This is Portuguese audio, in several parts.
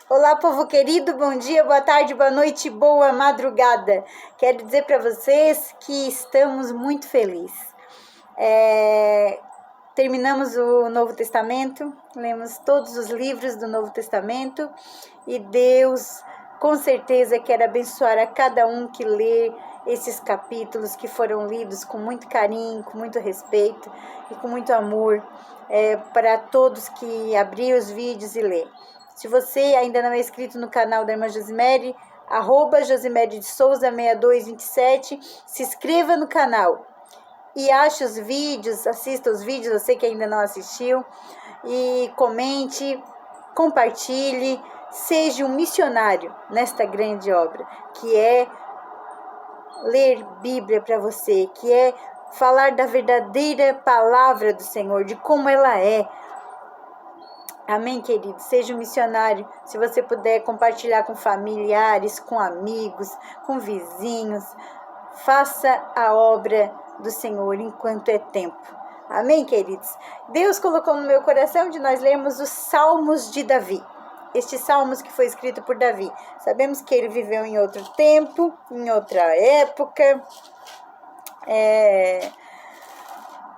Olá, povo querido, bom dia, boa tarde, boa noite, boa madrugada. Quero dizer para vocês que estamos muito felizes. Terminamos o Novo Testamento, lemos todos os livros do Novo Testamento e Deus com certeza quer abençoar a cada um que lê esses capítulos que foram lidos com muito carinho, com muito respeito e com muito amor, para todos que abriram os vídeos e lê. Se você ainda não é inscrito no canal da Irmã Josimere, @Josimere de Souza 6227, se inscreva no canal e ache os vídeos, assista os vídeos, você que ainda não assistiu, e comente, compartilhe, seja um missionário nesta grande obra, que é ler Bíblia para você, que é falar da verdadeira palavra do Senhor, de como ela é. Amém, querido? Seja um missionário. Se você puder compartilhar com familiares, com amigos, com vizinhos, faça a obra do Senhor enquanto é tempo. Amém, queridos? Deus colocou no meu coração de nós lermos os Salmos de Davi. Este Salmos que foi escrito por Davi. Sabemos que ele viveu em outro tempo, em outra época.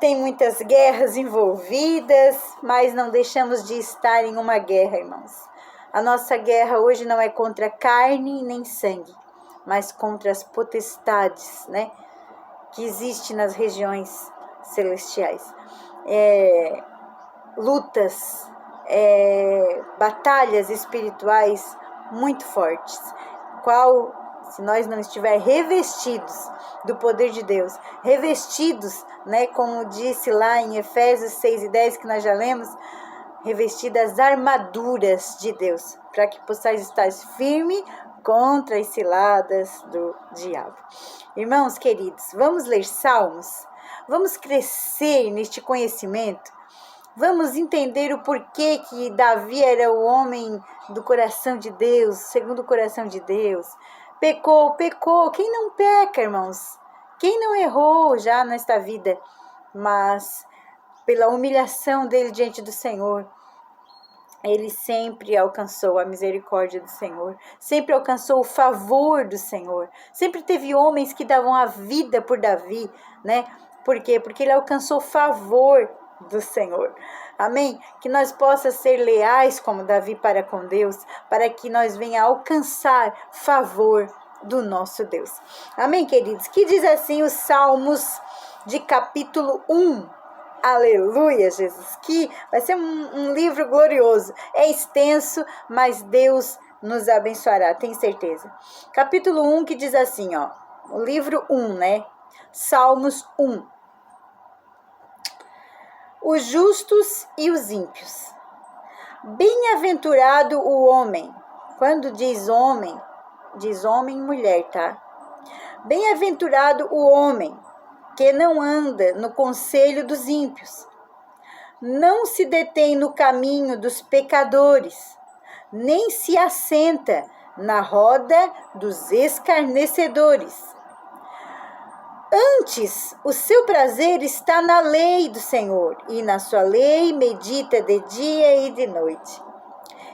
Tem muitas guerras envolvidas, mas não deixamos de estar em uma guerra, irmãos. A nossa guerra hoje não é contra carne nem sangue, mas contra as potestades, né, que existem nas regiões celestiais. Lutas, batalhas espirituais muito fortes, se nós não estiver revestidos do poder de Deus, revestidos, né, como disse lá em Efésios 6:10, que nós já lemos, revestidas das armaduras de Deus, para que possais estar firme contra as ciladas do diabo. Irmãos queridos, vamos ler Salmos, vamos crescer neste conhecimento, vamos entender o porquê que Davi era o homem do coração de Deus, segundo o coração de Deus. Pecou. Quem não peca, irmãos? Quem não errou já nesta vida? Mas pela humilhação dele diante do Senhor, ele sempre alcançou a misericórdia do Senhor, sempre alcançou o favor do Senhor, sempre teve homens que davam a vida por Davi, né? Por quê? Porque ele alcançou o favor do Senhor. Amém? Que nós possamos ser leais como Davi para com Deus, para que nós venha alcançar favor do nosso Deus. Amém, queridos? Que diz assim os Salmos de capítulo 1. Aleluia, Jesus, que vai ser um livro glorioso. É extenso, mas Deus nos abençoará, tenho certeza. Capítulo 1 que diz assim, ó, o livro 1, né? Salmos 1. Os justos e os ímpios. Bem-aventurado o homem. Quando diz homem e mulher, tá? Bem-aventurado o homem que não anda no conselho dos ímpios, não se detém no caminho dos pecadores, nem se assenta na roda dos escarnecedores. Antes, o seu prazer está na lei do Senhor, e na sua lei medita de dia e de noite.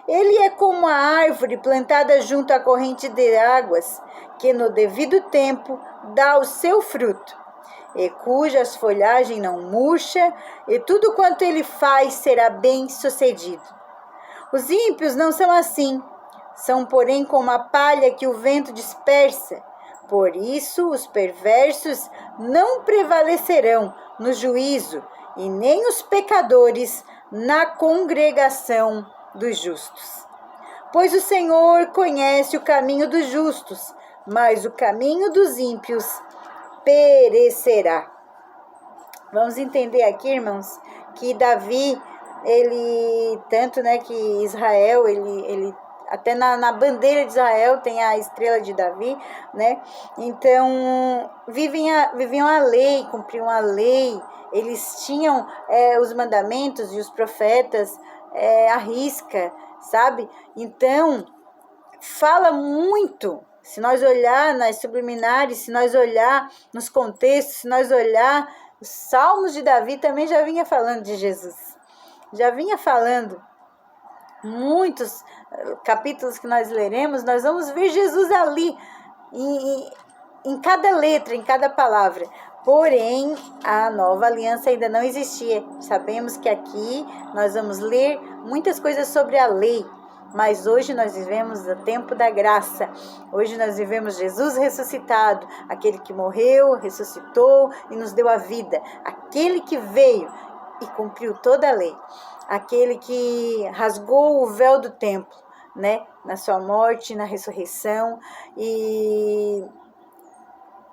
Ele é como a árvore plantada junto à corrente de águas, que no devido tempo dá o seu fruto, e cujas folhagem não murcha, e tudo quanto ele faz será bem sucedido. Os ímpios não são assim, são porém como a palha que o vento dispersa. Por isso os perversos não prevalecerão no juízo, e nem os pecadores na congregação dos justos. Pois o Senhor conhece o caminho dos justos, mas o caminho dos ímpios perecerá. Vamos entender aqui, irmãos, que Davi, ele, tanto, né, que Israel, ele até na bandeira de Israel tem a estrela de Davi, né? Então, viviam a lei, cumpriam a lei, eles tinham os mandamentos e os profetas à risca, sabe? Então, fala muito. Se nós olhar nas subliminares, se nós olhar nos contextos, se nós olhar os Salmos de Davi, também já vinha falando de Jesus. Já vinha falando muitos capítulos que nós leremos, nós vamos ver Jesus ali, em cada letra, em cada palavra. Porém, a nova aliança ainda não existia. Sabemos que aqui nós vamos ler muitas coisas sobre a lei, mas hoje nós vivemos o tempo da graça. Hoje nós vivemos Jesus ressuscitado, aquele que morreu, ressuscitou e nos deu a vida. Aquele que veio e cumpriu toda a lei. Aquele que rasgou o véu do templo, né? Na sua morte, na ressurreição, e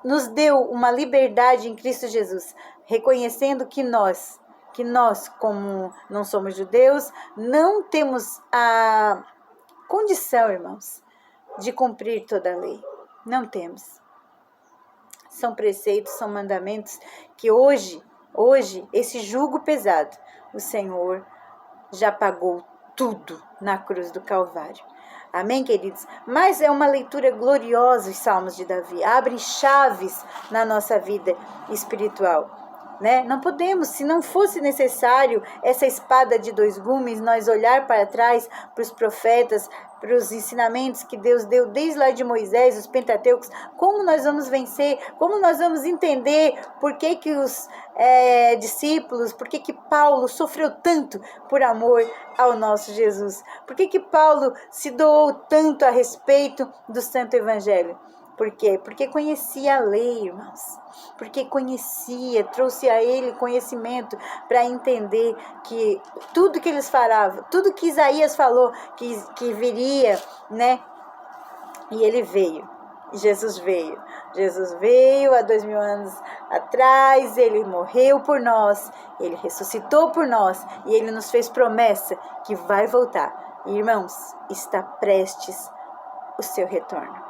nos deu uma liberdade em Cristo Jesus, reconhecendo que nós, como não somos judeus, não temos a condição, irmãos, de cumprir toda a lei. Não temos. São preceitos, são mandamentos que hoje, esse jugo pesado, o Senhor já pagou tudo na cruz do Calvário. Amém, queridos? Mas é uma leitura gloriosa os Salmos de Davi. Abrem chaves na nossa vida espiritual, né? Não podemos, se não fosse necessário essa espada de dois gumes, nós olhar para trás, para os profetas, para os ensinamentos que Deus deu desde lá de Moisés, os Pentateucos, como nós vamos vencer, como nós vamos entender por que os discípulos, por que Paulo sofreu tanto por amor ao nosso Jesus, por que Paulo se doou tanto a respeito do Santo Evangelho. Por quê? Porque conhecia a lei, irmãos. Porque conhecia, trouxe a ele conhecimento para entender que tudo que eles falavam, tudo que Isaías falou que viria, né? E ele veio. Jesus veio. Jesus veio há 2000 anos atrás, ele morreu por nós, ele ressuscitou por nós e ele nos fez promessa que vai voltar. E, irmãos, está prestes o seu retorno.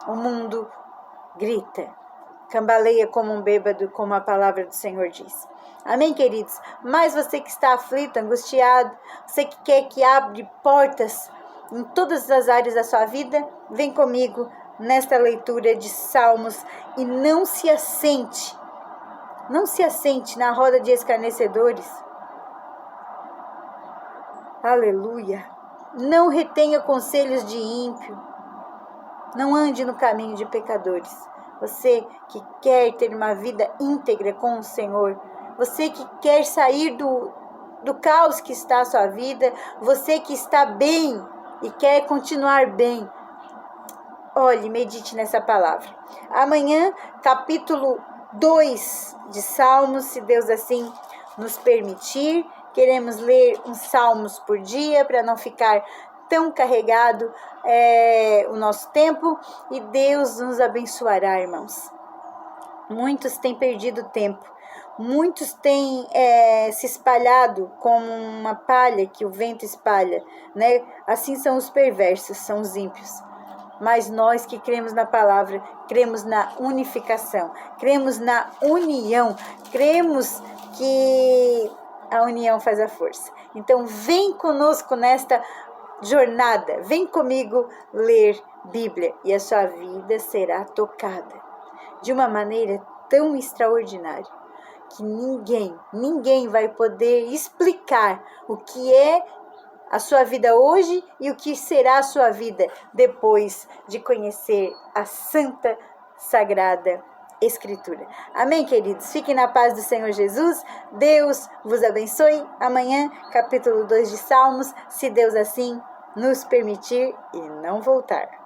O mundo grita, cambaleia como um bêbado, como a palavra do Senhor diz. Amém, queridos? Mas você que está aflito, angustiado, você que quer que abra portas em todas as áreas da sua vida, vem comigo nesta leitura de Salmos e não se assente na roda de escarnecedores. Aleluia! Não retenha conselhos de ímpio. Não ande no caminho de pecadores. Você que quer ter uma vida íntegra com o Senhor, você que quer sair do caos que está a sua vida, você que está bem e quer continuar bem, olhe, medite nessa palavra. Amanhã, capítulo 2 de Salmos, se Deus assim nos permitir. Queremos ler uns salmos por dia para não ficar tão carregado o nosso tempo, e Deus nos abençoará, irmãos. Muitos têm perdido tempo, muitos têm se espalhado como uma palha que o vento espalha, né? Assim são os perversos, são os ímpios. Mas nós que cremos na palavra, cremos na unificação, cremos na união, cremos que a união faz a força. Então vem conosco nesta jornada, vem comigo ler Bíblia e a sua vida será tocada de uma maneira tão extraordinária que ninguém vai poder explicar o que é a sua vida hoje e o que será a sua vida depois de conhecer a Santa Sagrada Escritura. Amém, queridos? Fiquem na paz do Senhor Jesus. Deus vos abençoe. Amanhã, capítulo 2 de Salmos, se Deus assim nos permitir e não voltar.